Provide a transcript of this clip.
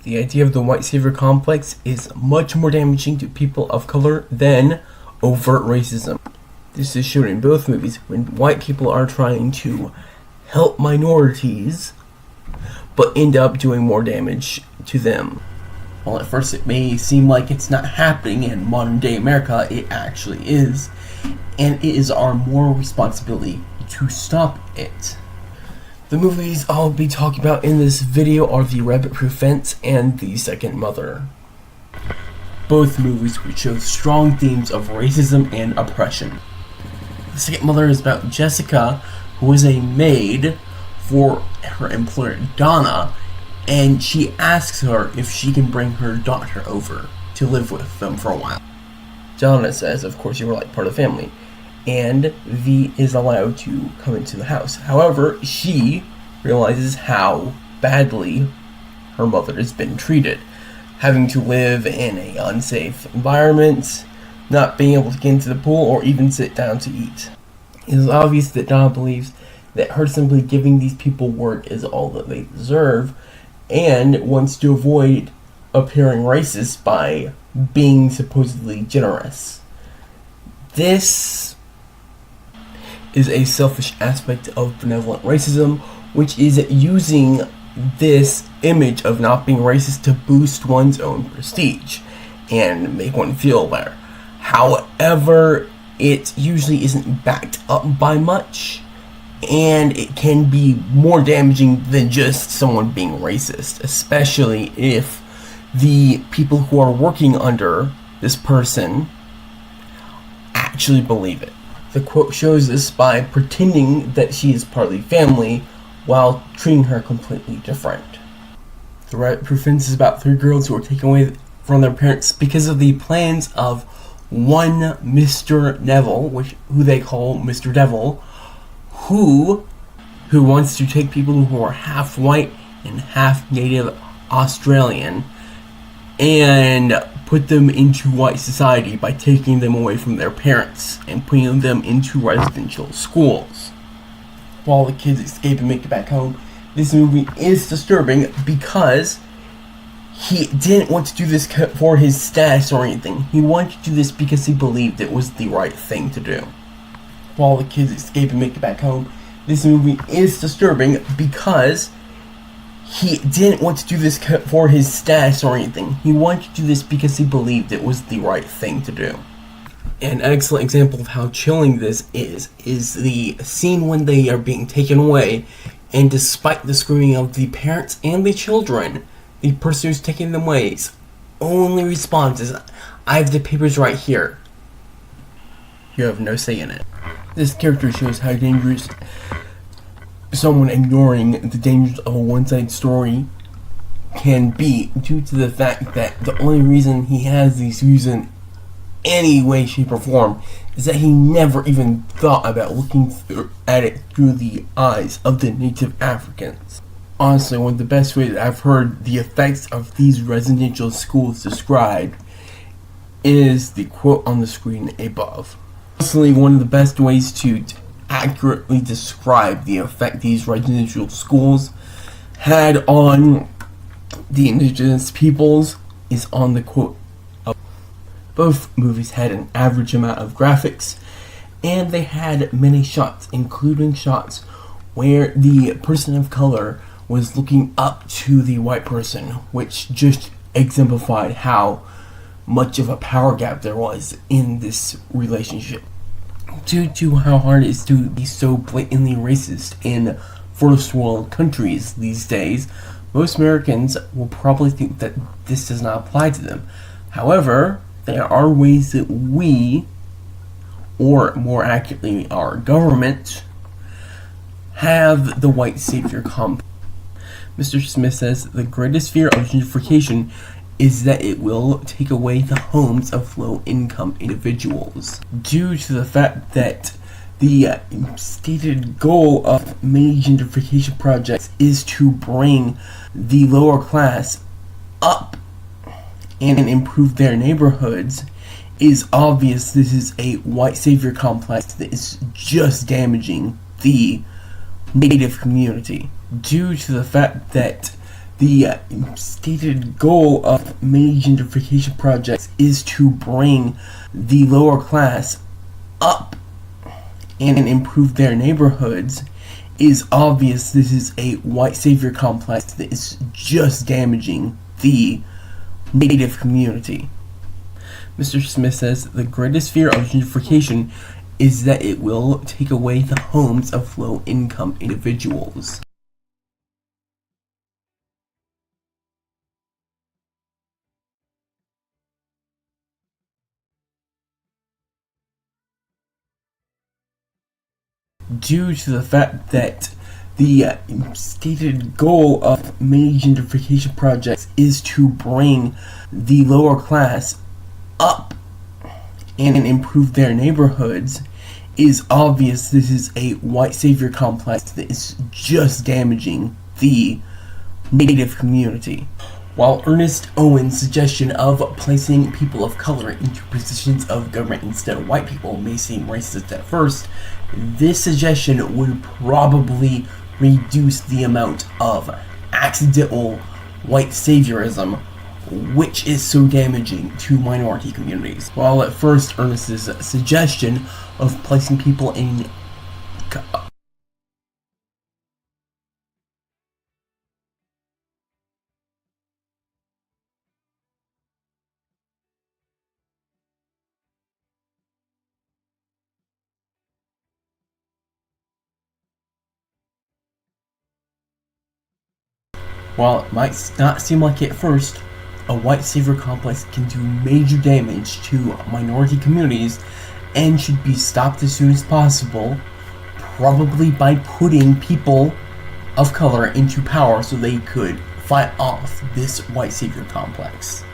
The idea of the white savior complex is much more damaging to people of color than overt racism. This is shown in both movies when white people are trying to help minorities, but end up doing more damage to them. While at first it may seem like it's not happening in modern day America, it actually is, and it is our moral responsibility to stop it. The movies I'll be talking about in this video are The Rabbit-Proof Fence and The Second Mother. Both movies which show strong themes of racism and oppression. The Second Mother is about Jessica, who is a maid for her employer Donna, and she asks her if she can bring her daughter over to live with them for a while. Donna says, of course, you were like part of the family, and V is allowed to come into the house. However, she realizes how badly her mother has been treated, having to live in an unsafe environment, not being able to get into the pool or even sit down to eat. It is obvious that Donna believes that her simply giving these people work is all that they deserve, and wants to avoid appearing racist by being supposedly generous. This is a selfish aspect of benevolent racism, which is using this image of not being racist to boost one's own prestige and make one feel better. However, it usually isn't backed up by much, and it can be more damaging than just someone being racist, especially if the people who are working under this person actually believe it. The quote shows this by pretending that she is partly family while treating her completely different. The Rabbit-Proof Fence is about 3 girls who are taken away from their parents because of the plans of one Mr. Neville, who they call Mr. Devil, who wants to take people who are half white and half native Australian and put them into white society by taking them away from their parents and putting them into residential schools. While the kids escape and make it back home, this movie is disturbing because he didn't want to do this for his status or anything. He wanted to do this because he believed it was the right thing to do. While the kids escape and make it back home, this movie is disturbing because he didn't want to do this for his status or anything. He wanted to do this because he believed it was the right thing to do. An excellent example of how chilling this is the scene when they are being taken away, and despite the screaming of the parents and the children, the person who's taking them away's only response is, "I have the papers right here. You have no say in it." This character shows how dangerous someone ignoring the dangers of a one-sided story can be, due to the fact that the only reason he has these views in any way, shape, or form is that he never even thought about looking at it through the eyes of the native Africans. Honestly, one of the best ways I've heard the effects of these residential schools described is the quote on the screen above. Honestly, one of the best ways to accurately describe the effect these residential schools had on the indigenous peoples is on the quote. Both movies had an average amount of graphics, and they had many shots, including shots where the person of color was looking up to the white person, which just exemplified how much of a power gap there was in this relationship. Due to how hard it is to be so blatantly racist in first world countries these days, most Americans will probably think that this does not apply to them. However, there are ways that we, or more accurately our government, have the white savior complex. Mr. Smith says the greatest fear of gentrification is that it will take away the homes of low-income individuals, due to the fact that the stated goal of many gentrification projects is to bring the lower class up and improve their neighborhoods. Is obvious this is a white savior complex that is just damaging the native community, due to the fact that The stated goal of many gentrification projects is to bring the lower class up and improve their neighborhoods. Is obvious this is a white savior complex that is just damaging the native community. Mr. Smith says the greatest fear of gentrification is that it will take away the homes of low-income individuals. Due to the fact that the stated goal of many gentrification projects is to bring the lower class up and improve their neighborhoods, is obvious this is a white savior complex that is just damaging the native community. While Ernest Owen's suggestion of placing people of color into positions of government instead of white people may seem racist at first, this suggestion would probably reduce the amount of accidental white saviorism, which is so damaging to minority communities. While at first Ernest's suggestion of placing people in While it might not seem like it at first, a white savior complex can do major damage to minority communities and should be stopped as soon as possible, probably by putting people of color into power so they could fight off this white savior complex.